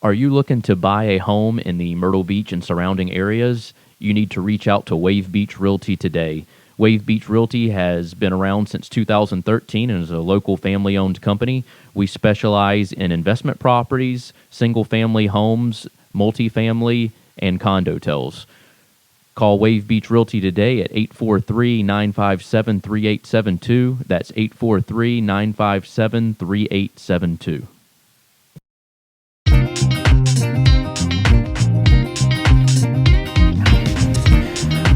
Are you looking to buy a home in the Myrtle Beach and surrounding areas? You need to reach out to Wave Beach Realty today. Wave Beach Realty has been around since 2013 and is a local family-owned company. We specialize in investment properties, single-family homes, multifamily, and condotels. Call Wave Beach Realty today at 843-957-3872. That's 843-957-3872.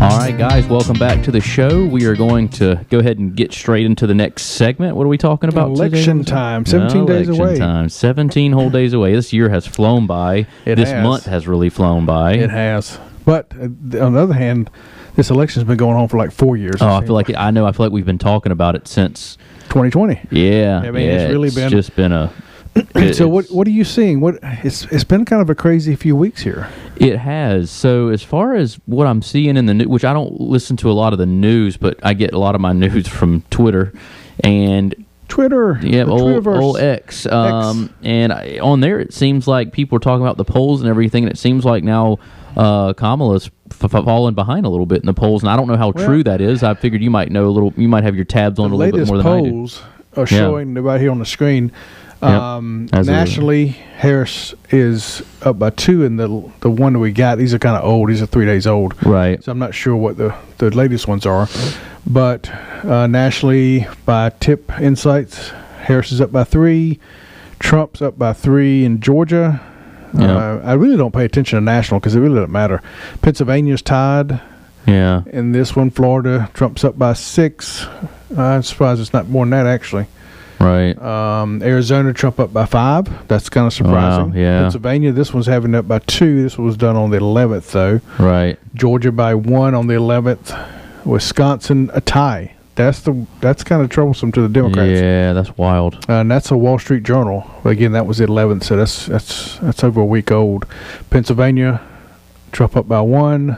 All right, guys, welcome back to the show. We are going to go ahead and get straight into the next segment. What are we talking about Election today? time, 17 days away. Election time, 17 whole days away. This year has flown by. This month has really flown by. It has. But on the other hand, this election's been going on for like 4 years. Oh, I feel like we've been talking about it since 2020. Yeah. I mean, it's really been just been a... So what are you seeing? It's been kind of a crazy few weeks here. It has. So as far as what I'm seeing in the news, which I don't listen to a lot of the news, but I get a lot of my news from Twitter and yeah, old X. And on there it seems like people are talking about the polls and everything, and it seems like now Kamala's fallen behind a little bit in the polls, and I don't know how true that is. I figured you might know a little. You might have your tabs on a little bit more than I do. The latest polls are showing right here on the screen. Nationally, Harris is up by 2, and the one that we got, these are kind of old. These are 3 days old. Right. So I'm not sure what the latest ones are. But nationally, by Tip Insights, Harris is up by 3. Trump's up by 3 in Georgia. I really don't pay attention to national because it really doesn't matter. Pennsylvania's tied. Yeah. In this one, Florida, Trump's up by 6. I'm surprised it's not more than that, actually. Right. Arizona, Trump up by 5. That's kind of surprising. Wow, yeah. Pennsylvania, this one's having up by 2. This one was done on the 11th, though. Right. Georgia by 1 on the 11th. Wisconsin, a tie. That's kind of troublesome to the Democrats. Yeah, that's wild. And that's a Wall Street Journal. Again, that was the 11th, so that's over a week old. Pennsylvania, Trump up by 1.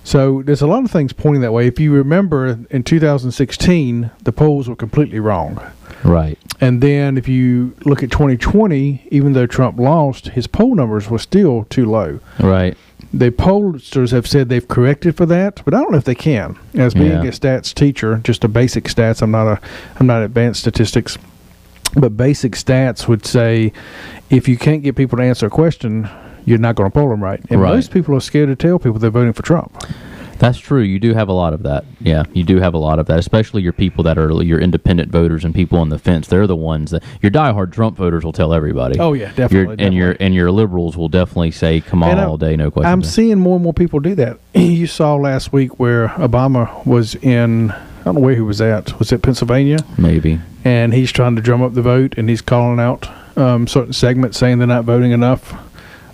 So there's a lot of things pointing that way. If you remember, in 2016, the polls were completely wrong. Right. And then if you look at 2020, even though Trump lost, his poll numbers were still too low. Right. The pollsters have said they've corrected for that, but I don't know if they can. As being a stats teacher, just a basic stats, I'm not advanced statistics, but basic stats would say if you can't get people to answer a question, you're not going to poll them right. And most people are scared to tell people they're voting for Trump. That's true. You do have a lot of that. Yeah, you do have a lot of that, especially your people that are your independent voters and people on the fence. They're the ones that your diehard Trump voters will tell everybody. Oh yeah, definitely. And your liberals will definitely say Kamala all day, no question. I'm seeing more and more people do that. You saw last week where Obama was in, I don't know where he was at. Was it Pennsylvania? Maybe. And he's trying to drum up the vote, and he's calling out certain segments saying they're not voting enough.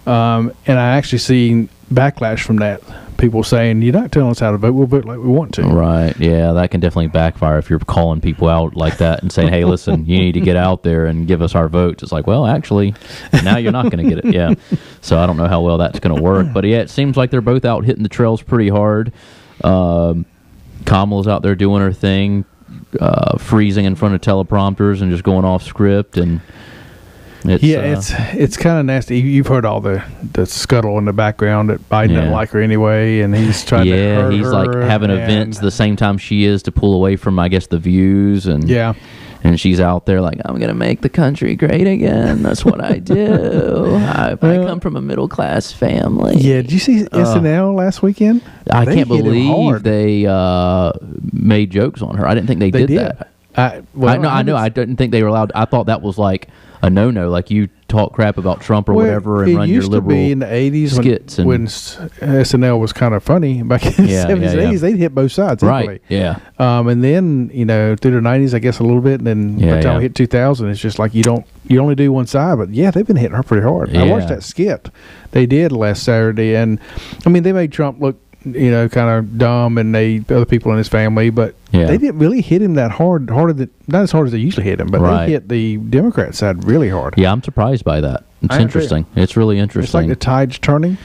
And I actually seen backlash from that. People saying, you're not telling us how to vote. We'll vote like we want to. Right. Yeah, that can definitely backfire if you're calling people out like that and saying, hey, listen, you need to get out there and give us our votes. It's like, well, actually, now you're not going to get it. Yeah. So I don't know how well that's going to work. But, yeah, it seems like they're both out hitting the trails pretty hard. Kamala's out there doing her thing, freezing in front of teleprompters and just going off script. And it's kind of nasty. You've heard all the scuttle in the background that Biden doesn't like her anyway, and he's trying to hurt her. Yeah, he's like having events the same time she is to pull away from, I guess, the views. And and she's out there like, I'm going to make the country great again. That's what I do. I come from a middle-class family. Yeah, did you see SNL last weekend? I can't believe they made jokes on her. I didn't think they did that. I know. I didn't think they were allowed. I thought that was like a no-no, like you talk crap about Trump or whatever and run your liberal skits. It used to be in the 80s when SNL was kind of funny. Back in the 70s and 80s, they'd hit both sides. Right, yeah. And then, through the 90s, I guess a little bit, and then by the time we hit 2000, it's just like you only do one side. But, they've been hitting her pretty hard. Yeah. I watched that skit they did last Saturday, and, I mean, they made Trump look kind of dumb, and other people in his family, but they didn't really hit him that hard. Not as hard as they usually hit him, but they hit the Democrat side really hard. Yeah, I'm surprised by that. It's interesting. It's really interesting. It's like the tide's turning.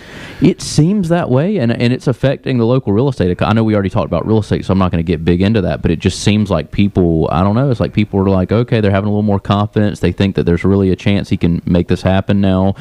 It seems that way, and it's affecting the local real estate. I know we already talked about real estate, so I'm not going to get big into that, but it just seems like people, I don't know, it's like people are like, okay, they're having a little more confidence. They think that there's really a chance he can make this happen now.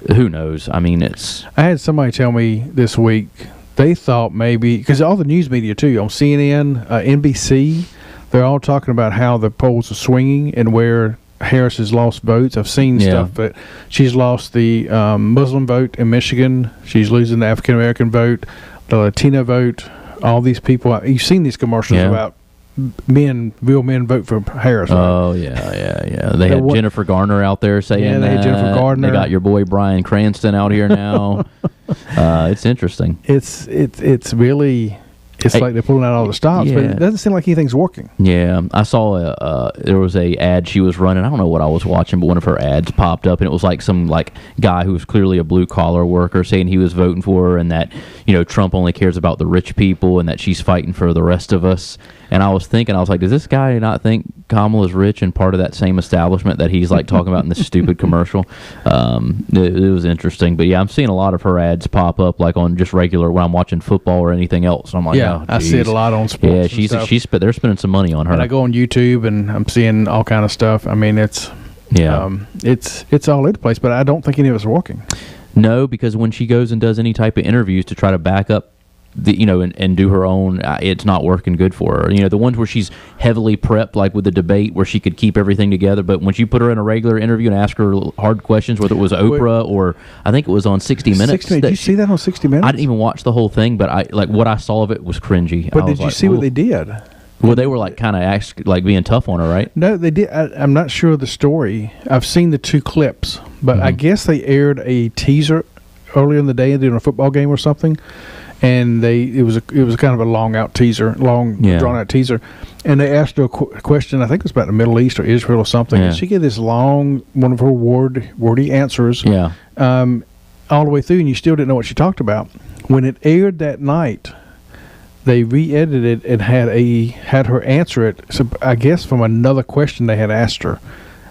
who knows? I mean, I had somebody tell me this week they thought maybe, because all the news media too, on CNN, NBC, they're all talking about how the polls are swinging and where Harris has lost votes. I've seen stuff that she's lost the Muslim vote in Michigan. She's losing the African American vote, the Latino vote. All these people, you've seen these commercials about real men vote for Harris. Right? Oh yeah. They had Jennifer Garner out there saying they had Jennifer Garner. They got your boy Bryan Cranston out here now. It's interesting. It's really. It's like they're pulling out all the stops, but it doesn't seem like anything's working. Yeah, I saw there was a ad she was running. I don't know what I was watching, but one of her ads popped up, and it was like some guy who was clearly a blue collar worker saying he was voting for her, and that Trump only cares about the rich people, and that she's fighting for the rest of us. And I was like, does this guy not think Kamala's rich and part of that same establishment that he's like talking about in this stupid commercial? It was interesting, but yeah, I'm seeing a lot of her ads pop up like on just regular when I'm watching football or anything else. And I'm like, I see it a lot on sports. Yeah, they're spending some money on her. And I go on YouTube and I'm seeing all kind of stuff. I mean, it's all over the place, but I don't think any of it's working. No, because when she goes and does any type of interviews to try to back up and do her own, it's not working good for her. The ones where she's heavily prepped, like with the debate, where she could keep everything together. But when you put her in a regular interview and ask her hard questions, whether it was Oprah or I think it was on 60 Minutes. Did you see that on 60 Minutes? I didn't even watch the whole thing, but what I saw of it was cringy. But did you see what they did? Well, they were like kind of being tough on her, right? No, they did. I'm not sure of the story. I've seen the two clips, but I guess they aired a teaser earlier in the day during a football game or something. And it was kind of a drawn out teaser, and they asked her a question. I think it was about the Middle East or Israel or something. And she gave this long, one of her wordy answers, all the way through, and you still didn't know what she talked about. When it aired that night, they re-edited it and had her answer it. So I guess from another question they had asked her,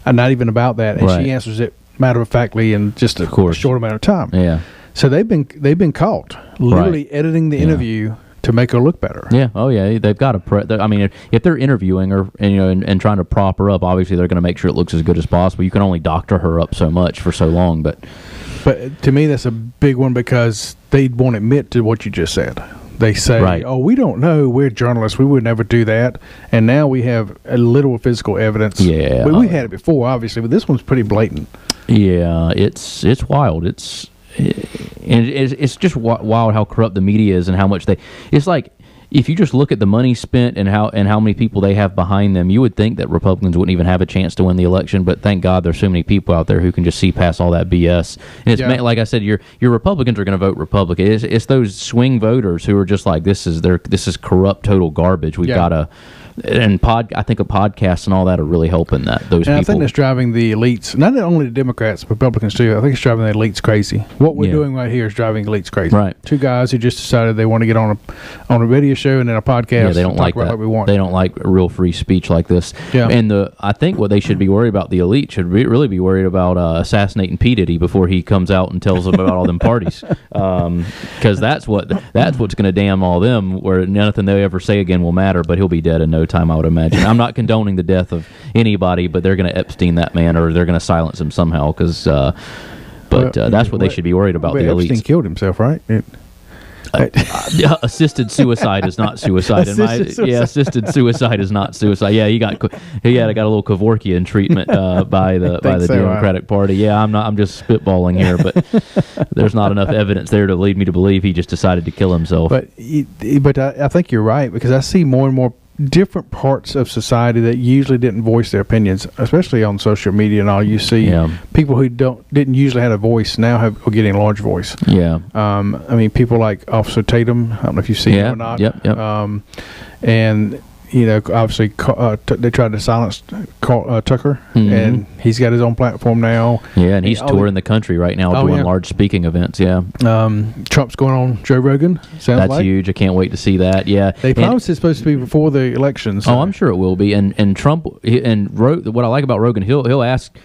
and not even about that, and she answers it matter of factly in just a short amount of time. Yeah. So they've been caught literally editing the interview to make her look better. Yeah. Oh yeah. They've got to. I mean, if they're interviewing her and trying to prop her up, obviously they're going to make sure it looks as good as possible. You can only doctor her up so much for so long, but to me that's a big one because they won't admit to what you just said. They say, "Oh, we don't know. We're journalists. We would never do that." And now we have a literal physical evidence. Yeah. We had it before, obviously, but this one's pretty blatant. Yeah. It's wild. It's just wild how corrupt the media is and how much it's like if you just look at the money spent and how many people they have behind them, you would think that Republicans wouldn't even have a chance to win the election, but thank God there's so many people out there who can just see past all that BS. And it's like I said, your Republicans are going to vote Republican. It's those swing voters who are just like this is corrupt total garbage. We've got to. And I think a podcast and all that are really helping those people. I think that's driving the elites, not only the Democrats, Republicans too. I think it's driving the elites crazy. What we're doing right here is driving elites crazy. Right. Two guys who just decided they want to get on a radio show and then a podcast. Yeah, they don't like that. What we want. They don't like real free speech like this. Yeah. And I think what they should be worried about, the elite should really be worried about assassinating P. Diddy before he comes out and tells them about all them parties. Because that's what's going to damn all them, where nothing they ever say again will matter. But he'll be dead in no time, I would imagine. I'm not condoning the death of anybody, but they're going to Epstein that man, or they're going to silence him somehow. That's what they should be worried about. The elites. Epstein killed himself, right? Assisted suicide is not suicide. Assisted suicide is not suicide. Yeah, he got a little Kevorkian treatment by the Democratic Party. Yeah, I'm just spitballing here, but there's not enough evidence there to lead me to believe he just decided to kill himself. But I think you're right, because I see more and more different parts of society that usually didn't voice their opinions, especially on social media and all. You see people who didn't usually have a voice now are getting a large voice. Yeah. I mean, people like Officer Tatum. I don't know if you've seen him or not. Yep. And obviously they tried to silence Tucker, and he's got his own platform now. Yeah, and he's touring the country right now doing large speaking events. Yeah. Trump's going on Joe Rogan. That's huge. I can't wait to see that. Yeah. They promised it's supposed to be before the elections. Oh, I'm sure it will be. And Trump what I like about Rogan, he'll ask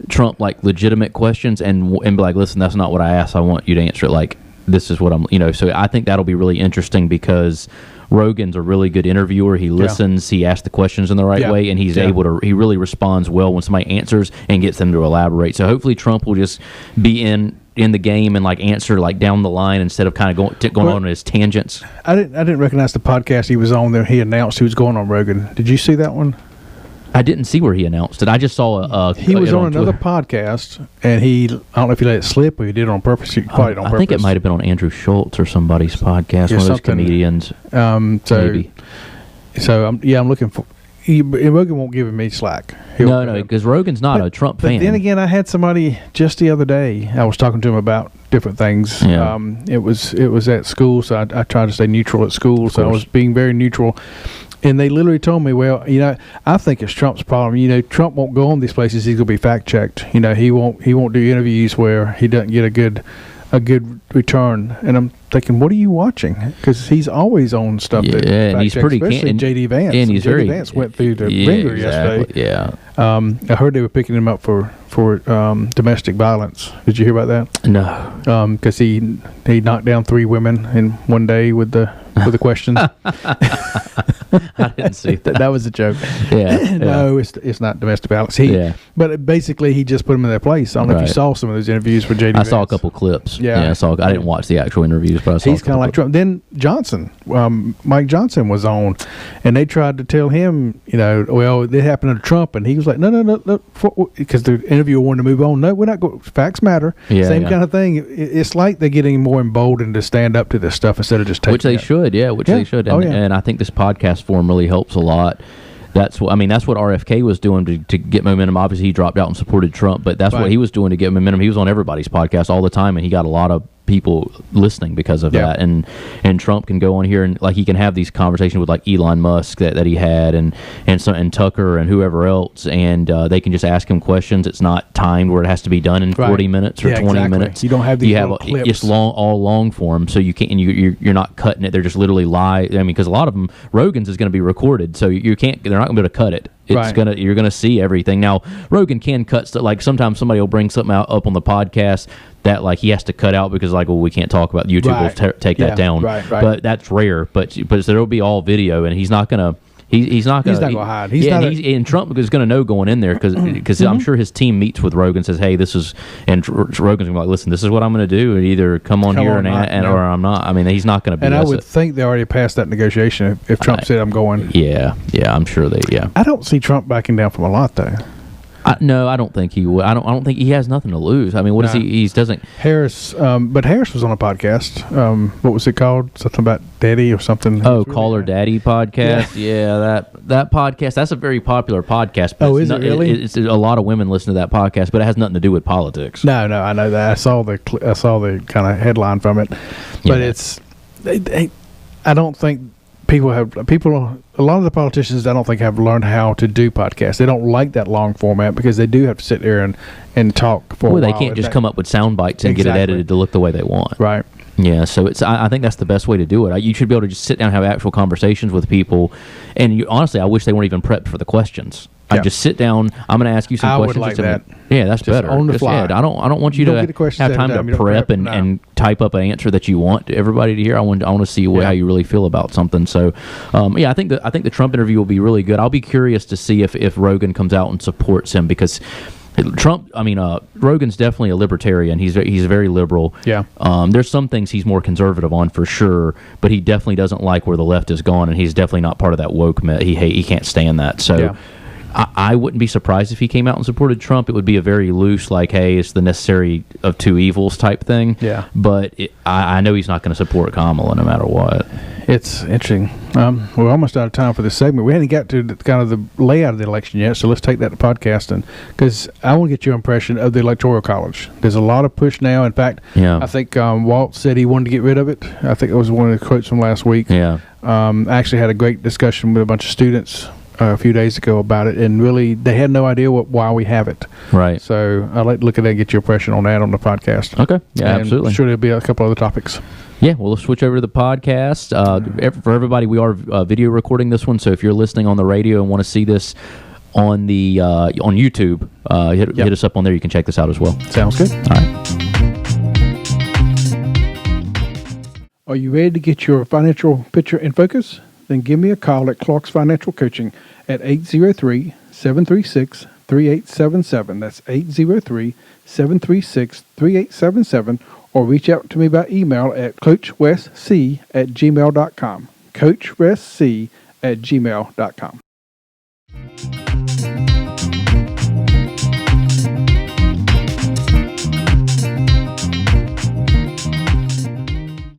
Trump like legitimate questions and be like, listen, that's not what I asked. I want you to answer it like this is what I'm. So I think that'll be really interesting because Rogan's a really good interviewer. He listens, he asks the questions in the right way, and he's able to. He really responds well when somebody answers and gets them to elaborate. So hopefully Trump will just be in in the game and like answer like down the line instead of kind of going on his tangents. I didn't recognize the podcast he was on there. He announced he was going on Rogan. Did you see that one? I didn't see where he announced it. I just saw he was on another podcast, and I don't know if he let it slip or he did it on purpose. He probably on purpose. I think it might have been on Andrew Schultz or somebody's podcast, one of those comedians. Maybe. So I'm looking for. Rogan won't give me slack. No, because Rogan's not a Trump fan. But then again, I had somebody just the other day. I was talking to him about different things. Yeah. It was at school, so I tried to stay neutral at school. So I was being very neutral. And they literally told me, well, I think it's Trump's problem. Trump won't go on these places. He's going to be fact checked. He won't do interviews where he doesn't get a good return. And I'm thinking, what are you watching? Because he's always on stuff. And he's pretty especially J.D. Vance. And he's J.D. Vance went through the ringer yesterday. Yeah. I heard they were picking him up for domestic violence. Did you hear about that? No. Because he knocked down 3 women in one day with the questions. I didn't see that. That was a joke. Yeah. No, it's not domestic violence. But basically, he just put them in their place. I don't know if you saw some of those interviews with J.D. I saw a couple clips. Yeah, I didn't watch the actual interviews, but I saw. He's kind of like Trump. Then Johnson, Mike Johnson was on, and they tried to tell him, well, it happened to Trump, and he was like, no, because the interviewer wanted to move on. No, we're not going. Facts matter. Same kind of thing. It's like they're getting more emboldened to stand up to this stuff instead of just taking which they should. They should. And I think this podcast forum really helps a lot. That's what RFK was doing to get momentum. Obviously, he dropped out and supported Trump, but that's what he was doing to get momentum. He was on everybody's podcast all the time, and he got a lot of people listening because of that. And Trump can go on here and like he can have these conversations with like Elon Musk that he had and Tucker and whoever else, and they can just ask him questions. It's not timed where it has to be done in 40 minutes or 20 minutes. You don't have these clips. It's all long form, so you can't. And you're not cutting it. They're just literally live. I mean, because a lot of them, Rogan's is going to be recorded, so you can't. They're not going to be able to cut it. You're gonna see everything. Now Rogan can cut stuff. Like sometimes somebody will bring something up on the podcast that like he has to cut out because like, well, we can't talk about YouTube. Will take that down. Right. But that's rare. But there'll be all video, and he's not gonna. He's not going to hide. And Trump is going to know going in there because I'm sure his team meets with Rogan and says, hey, this is, and Rogan's going to be like, listen, this is what I'm going to do, and either come on here or I'm not. I mean, he's not going to be. And I would think they already passed that negotiation if Trump said I'm going. Yeah, I'm sure they. Yeah, I don't see Trump backing down from a lot though. No, I don't think he would. I don't think he has nothing to lose. I mean, what is he? He doesn't. Harris, but Harris was on a podcast. What was it called? Something about Daddy or something. Oh, Call Her Daddy podcast. Yeah, that podcast. That's a very popular podcast. But is it really? It's a lot of women listen to that podcast, but it has nothing to do with politics. No, I know that. I saw the kind of headline from it, but it's. I don't think. A lot of the politicians I don't think have learned how to do podcasts. They don't like that long format because they do have to sit there and talk for a while. They can't just come up with sound bites and get it edited to look the way they want. Right. Yeah, so I think that's the best way to do it. You should be able to just sit down and have actual conversations with people. And honestly, I wish they weren't even prepped for the questions. I just sit down. I'm going to ask you some questions. I would like that. Yeah, that's just better. On the fly. I don't want you to have time to prep and type up an answer that you want everybody to hear. I want to see how you really feel about something. So, I think the Trump interview will be really good. I'll be curious to see if Rogan comes out and supports him because Rogan's definitely a libertarian. He's very liberal. Yeah. There's some things he's more conservative on for sure, but he definitely doesn't like where the left has gone, and he's definitely not part of that woke. He can't stand that. So. Yeah. I wouldn't be surprised if he came out and supported Trump. It would be a very loose, like, hey, it's the necessary of two evils type thing. Yeah. But I know he's not going to support Kamala no matter what. It's interesting. We're almost out of time for this segment. We hadn't got to kind of the layout of the election yet, so let's take that to podcasting because I want to get your impression of the Electoral College. There's a lot of push now. In fact, I think Walt said he wanted to get rid of it. I think it was one of the quotes from last week. Yeah. I actually had a great discussion with a bunch of students a few days ago about it, and really they had no idea why we have it. Right. So I'd like to look at that and get your impression on that on the podcast. Okay. Yeah, and absolutely. I'm sure there'll be a couple other topics. Yeah, well, let's switch over to the podcast. For everybody, we are video recording this one, so if you're listening on the radio and want to see this on the on YouTube, hit us up on there. You can check this out as well. Sounds good. All right. Are you ready to get your financial picture in focus? Then give me a call at Clark's Financial Coaching at 803-736-3675. 803-736-3877. That's 803-736-3877. Or reach out to me by email at coachwestc@gmail.com. coachwestc@gmail.com.